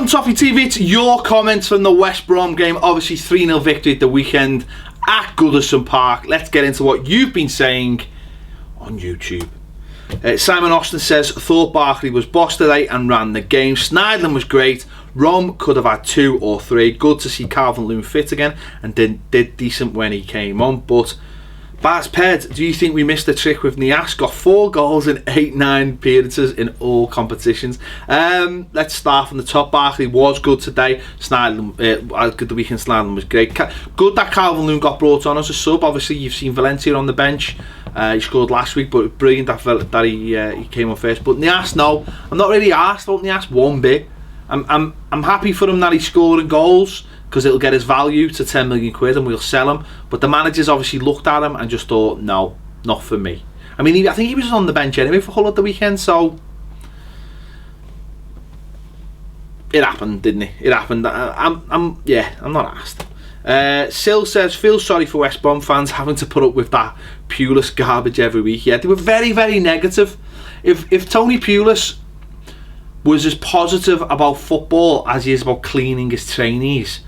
Welcome to Toffee TV. It's your comments from the West Brom game. Obviously 3-0 victory at the weekend at Goodison Park. Let's get into what you've been saying on YouTube. Simon Austin says, thought Barkley was boss today and ran the game. Sneijderlin was great. Rom could have had 2 or 3. Good to see Calvert-Lewin fit again and did decent when he came on. But Baz Ped, do you think we missed the trick with Nias? Got 4 goals in 8-9 appearances in all competitions. Let's start from the top. Barkley was good today. Sneijderlin, good the weekend. Sneijderlin was great. Good that Calvert-Lewin got brought on as a sub. Obviously, you've seen Valencia on the bench. He scored last week, but brilliant that he came on first. But Nias, no, I'm not really asked about Nias one bit. I'm happy for him that he's scoring goals, because it'll get his value to 10 million quid and we'll sell him. But the managers obviously looked at him and just thought, no, not for me. I mean, I think he was on the bench anyway for Hull at the weekend, so it happened, didn't it? It happened. I'm not asked. Sil says, feel sorry for West Brom fans having to put up with that Pulis garbage every week. Yeah, they were very, very negative. If Tony Pulis was as positive about football as he is about cleaning his trainees,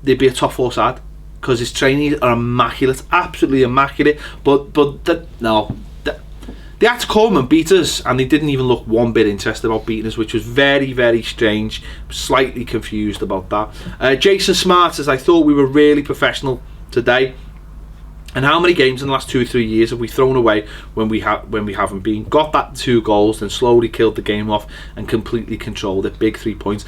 they'd be a top 4 side, because his trainees are immaculate, absolutely immaculate. But they had to come and beat us, and they didn't even look one bit interested about beating us, which was very, very strange. Slightly confused about that. Jason Smart says, I thought we were really professional today. And how many games in the last 2 or 3 years have we thrown away when we haven't been? Got that 2 goals, then slowly killed the game off and completely controlled it. Big 3 points.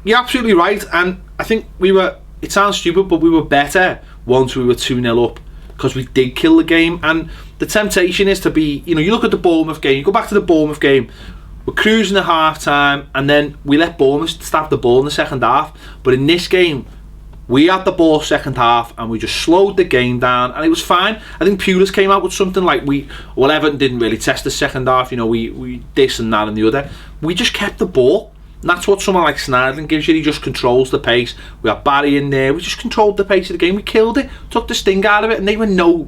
You're absolutely right, and I think we were, it sounds stupid, but we were better once we were 2-0 up, because we did kill the game. And the temptation is to be, you look at the Bournemouth game, you go back to the Bournemouth game, we're cruising at half time, and then we let Bournemouth stab the ball in the second half. But in this game, we had the ball second half and we just slowed the game down, and it was fine. I think Pulis came out with something like, Everton didn't really test the second half, we this and that and the other. We just kept the ball. And that's what someone like Sneijderlin gives you. He just controls the pace. We had Barry in there. We just controlled the pace of the game. We killed it, took the sting out of it, and they were no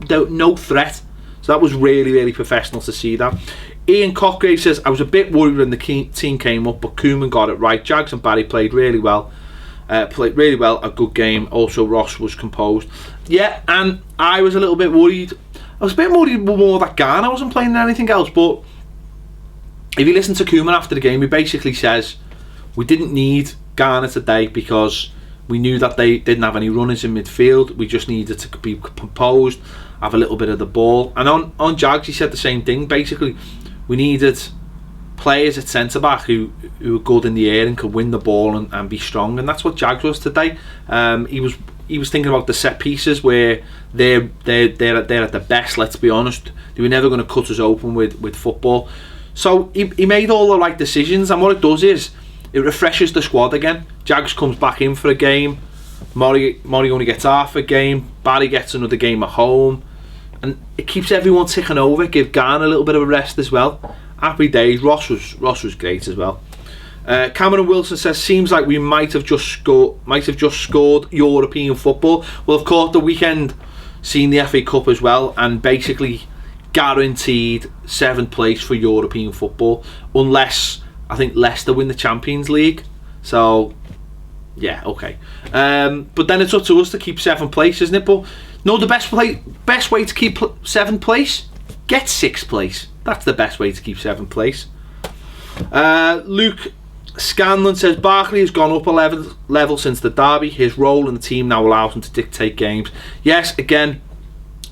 threat. So that was really, really professional to see that. Ian Cockrave says, I was a bit worried when the team came up, but Koeman got it right. Jags and Barry played really well. A good game. Also, Ross was composed. Yeah, and I was a little bit worried. I was a bit worried more that Garner wasn't playing than anything else. But if you listen to Koeman after the game, he basically says, we didn't need Garner today because we knew that they didn't have any runners in midfield. We just needed to be composed, have a little bit of the ball. And on Jags, he said the same thing. Basically, we needed players at centre-back who are good in the air and could win the ball and be strong, and that's what Jags was today. He was thinking about the set pieces where they're at the best. Let's be honest, they were never going to cut us open with football. So he made all the right decisions, and what it does is it refreshes the squad again. Jags comes back in for a game. Murray only gets half a game. Barry gets another game at home, and it keeps everyone ticking over. Give Garner a little bit of a rest as well. Happy days. Ross was great as well. Cameron Wilson says, seems like we might have just scored European football. Well, of course, the weekend seen the FA Cup as well, and basically guaranteed 7th place for European football, unless I think Leicester win the Champions League. So yeah, okay. But then it's up to us to keep 7th place, isn't it? But no, the best way to keep 7th place, get 6th place. That's the best way to keep 7th place. Luke Scanlon says, Barkley has gone up a level since the derby. His role in the team now allows him to dictate games. Yes, again,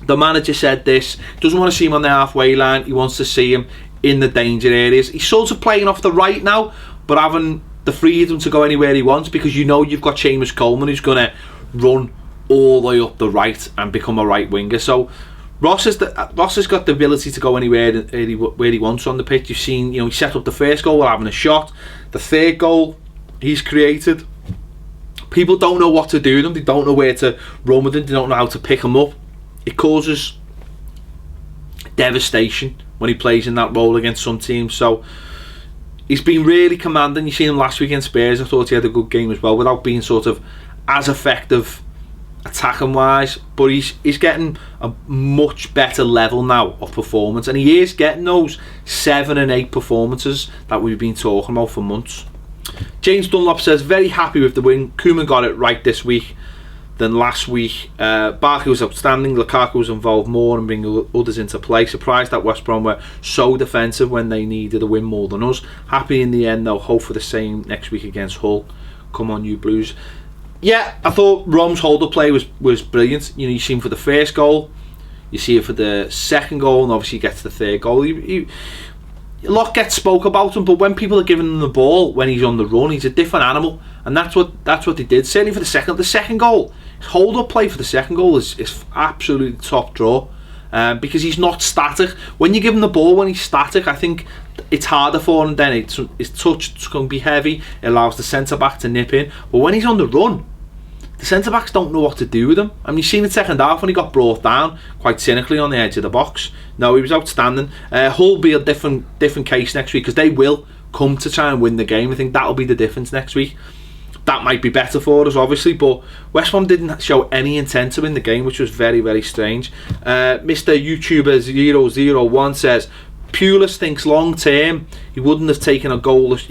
the manager said this. Doesn't want to see him on the halfway line. He wants to see him in the danger areas. He's sort of playing off the right now, but having the freedom to go anywhere he wants, because you've got Seamus Coleman who's going to run all the way up the right and become a right winger. So Ross has got the ability to go anywhere where he wants on the pitch. You've seen, he set up the first goal while having a shot. The 3rd goal he's created, people don't know what to do with them. They don't know where to run with them. They don't know how to pick them up. It causes devastation when he plays in that role against some teams. So he's been really commanding. You seen him last week against Spurs. I thought he had a good game as well, without being sort of as effective attacking wise, but he's getting a much better level now of performance, and he is getting those 7 and 8 performances that we've been talking about for months. James Dunlop says, very happy with the win. Koeman got it right this week than last week. Barkley was outstanding. Lukaku was involved more and bringing others into play. Surprised that West Brom were so defensive when they needed a win more than us. Happy in the end though. Hope for the same next week against Hull. Come on, you Blues. Yeah, I thought Rom's hold-up play was brilliant. You know, you see him for the first goal, you see it for the second goal, and obviously he gets the third goal. A lot gets spoke about him, but when people are giving him the ball when he's on the run, he's a different animal, and that's what they did. Certainly for the second goal, his hold-up play for the second goal is absolutely top draw, because he's not static. When you give him the ball when he's static, I think it's harder for him. Then his touch can be heavy. It allows the centre back to nip in, but when he's on the run, the centre backs don't know what to do with him. I mean, you've seen the second half when he got brought down quite cynically on the edge of the box. No, he was outstanding. Hull will be a different case next week, because they will come to try and win the game. I think that'll be the difference next week. That might be better for us, obviously, but West Brom didn't show any intent to win the game, which was very, very strange. Mr. YouTuber 001 says, Pulis thinks long term he wouldn't have taken a goalless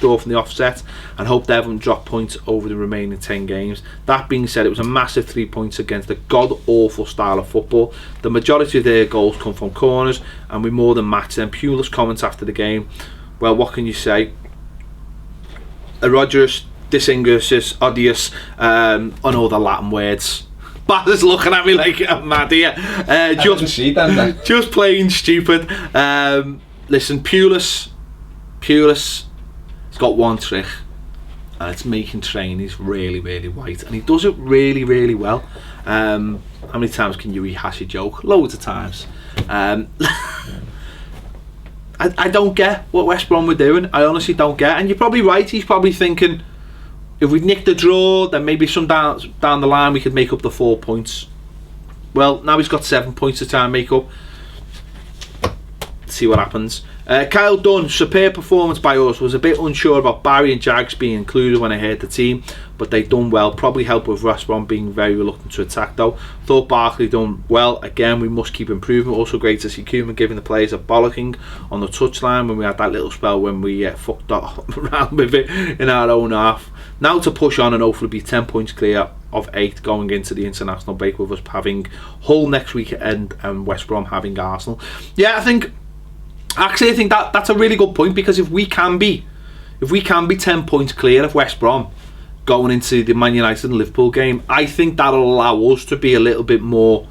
draw from the offset and hoped Everton drop points over the remaining 10 games. That being said, it was a massive 3 points against a god-awful style of football. The majority of their goals come from corners and we more than matched them. Pulis comments after the game, well, what can you say? Rogers, disinguishes, odious, on all the Latin words. Baz is looking at me like I'm mad here. Just plain stupid. Listen, Pulis, he's got one trick, and it's making trainees really, really white, and he does it really, really well. How many times can you rehash a joke? Loads of times. I don't get what West Brom were doing. I honestly don't get. And you're probably right. He's probably thinking, if we nick the draw, then maybe some down the line we could make up the 4 points. Well, now he's got 7 points to try and make up. See what happens. Kyle Dunn, superb performance by us. Was a bit unsure about Barry and Jags being included when I heard the team, but they done well. Probably helped with West Brom being very reluctant to attack though. Thought Barkley done well. Again, we must keep improving. Also great to see Koeman giving the players a bollocking on the touchline when we had that little spell when we fucked around with it in our own half. Now to push on and hopefully be 10 points clear of 8 going into the international break, with us having Hull next weekend and West Brom having Arsenal. Yeah, I think that's a really good point, because if we can be 10 points clear of West Brom going into the Man United and Liverpool game, I think that'll allow us to be a little bit more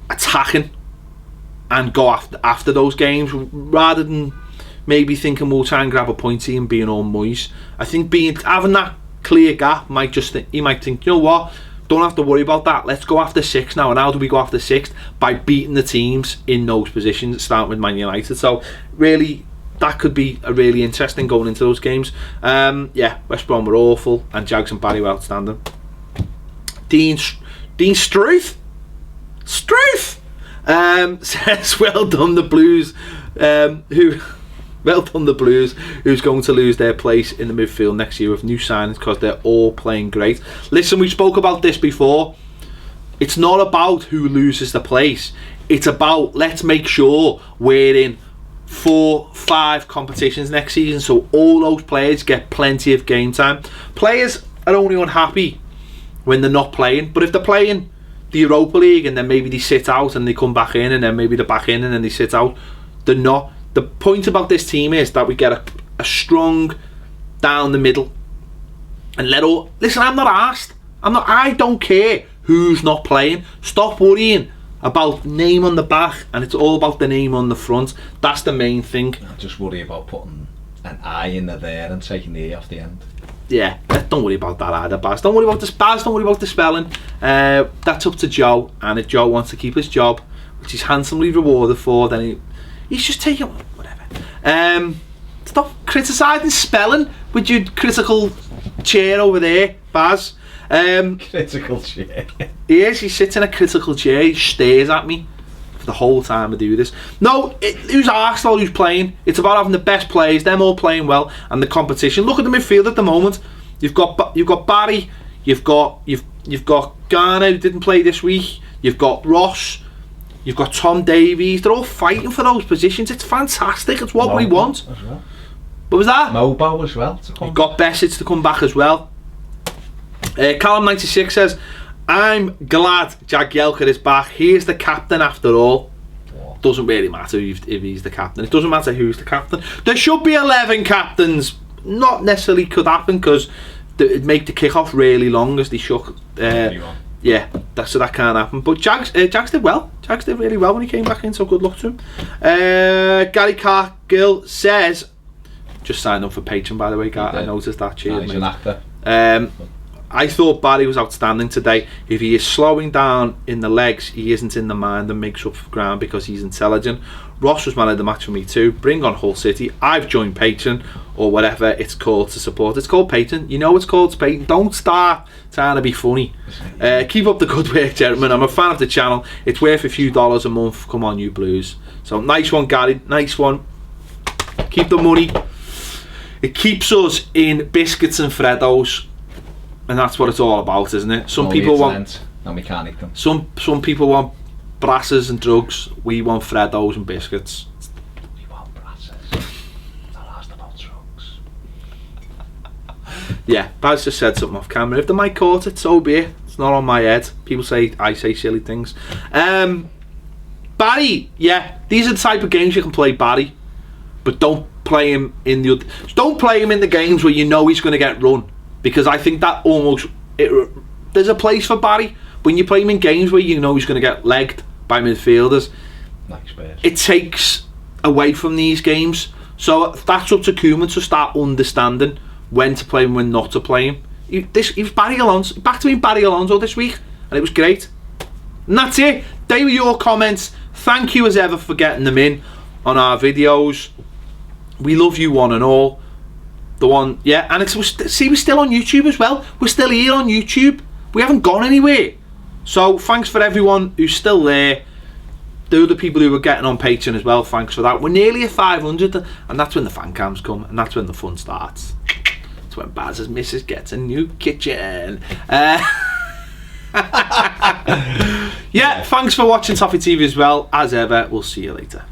attacking and go after those games, rather than maybe thinking we'll try and grab a point here and being all moist. I think having that clear gap he might think, you know what, don't have to worry about that, let's go after 6 now. And how do we go after 6? By beating the teams in those positions, starting with Man United. So really, that could be a really interesting going into those games. Yeah, West Brom were awful and Jags and Barry were outstanding. Dean Struth says, well done the Blues, who's going to lose their place in the midfield next year with new signings, because they're all playing great. Listen, we spoke about this before. It's not about who loses the place. It's about, let's make sure we're in 4-5 competitions next season, so all those players get plenty of game time. Players are only unhappy when they're not playing, but if they're playing the Europa League and then maybe they sit out and they come back in, and then maybe they're back in and then they sit out, they're not. The point about this team is that we get a strong down the middle and listen, I'm not arsed. I don't care who's not playing. Stop worrying about name on the back, and it's all about the name on the front. That's the main thing. I'll just worry about putting an I in there and taking the E off the end. Yeah, don't worry about that either, Baz. Don't worry about the spelling. That's up to Joe, and if Joe wants to keep his job, which he's handsomely rewarded for, then he's just taking whatever. Stop criticising spelling with your critical chair over there, Baz. Critical chair. He sits in a critical chair. He stares at me for the whole time I do this. No, who's Arsenal? Who's playing? It's about having the best players, them all playing well, and the competition. Look at the midfield at the moment. You've got Barry. You've got Garner, who didn't play this week. You've got Ross. You've got Tom Davies. They're all fighting for those positions. It's fantastic. It's what we want. What was that? Mobo as well to come. Got Bessage to come back as well. Callum96 says, I'm glad Jagielka is back. He is the captain after all. Doesn't really matter if he's the captain. It doesn't matter who's the captain. There should be 11 captains. Not necessarily could happen because it'd make the kick-off really long as they shook. Yeah, so that can't happen. But Jags did well. Jags did really well when he came back in, so good luck to him. Gary Cargill says, just signed up for Patreon, by the way, Gary. I noticed that. Cheers, he's an actor. I thought Barry was outstanding today. If he is slowing down in the legs, he isn't in the mind and makes up for ground because he's intelligent. Ross was man of the match for me too. Bring on Hull City. I've joined Patreon, or whatever it's called to support. It's called Patreon. You know it's called Patreon. Don't start trying to be funny. Keep up the good work, gentlemen. I'm a fan of the channel. It's worth a few dollars a month. Come on, you Blues. So nice one, Gary. Nice one. Keep the money. It keeps us in biscuits and Freddos. And that's what it's all about, isn't it? Some people want... And we can't eat them. Some people want brasses and drugs. We want Freddos and biscuits. We want brasses. Don't ask about drugs. Yeah, Baz just said something off camera. If the mic caught it, so be it. It's not on my head. People say I say silly things. Barry, yeah, these are the type of games you can play Barry, but don't play him in the... Don't play him in the games where you know he's going to get run. Because I think that almost... there's a place for Barry. When you play him in games where you know he's going to get legged by midfielders, it takes away from these games. So that's up to Koeman to start understanding when to play him, when not to play him. He was Barry Alonso, back to being Barry Alonso this week, and it was great. And that's it. They were your comments. Thank you as ever for getting them in on our videos. We love you one and all. The one, yeah, and we're still on YouTube as well. We're still here on YouTube. We haven't gone anywhere. So thanks for everyone who's still there. The other people who are getting on Patreon as well, thanks for that. We're nearly at 500, and that's when the fan cams come, and that's when the fun starts. It's when Baz's missus gets a new kitchen. Yeah, thanks for watching Toffee TV as well. As ever, we'll see you later.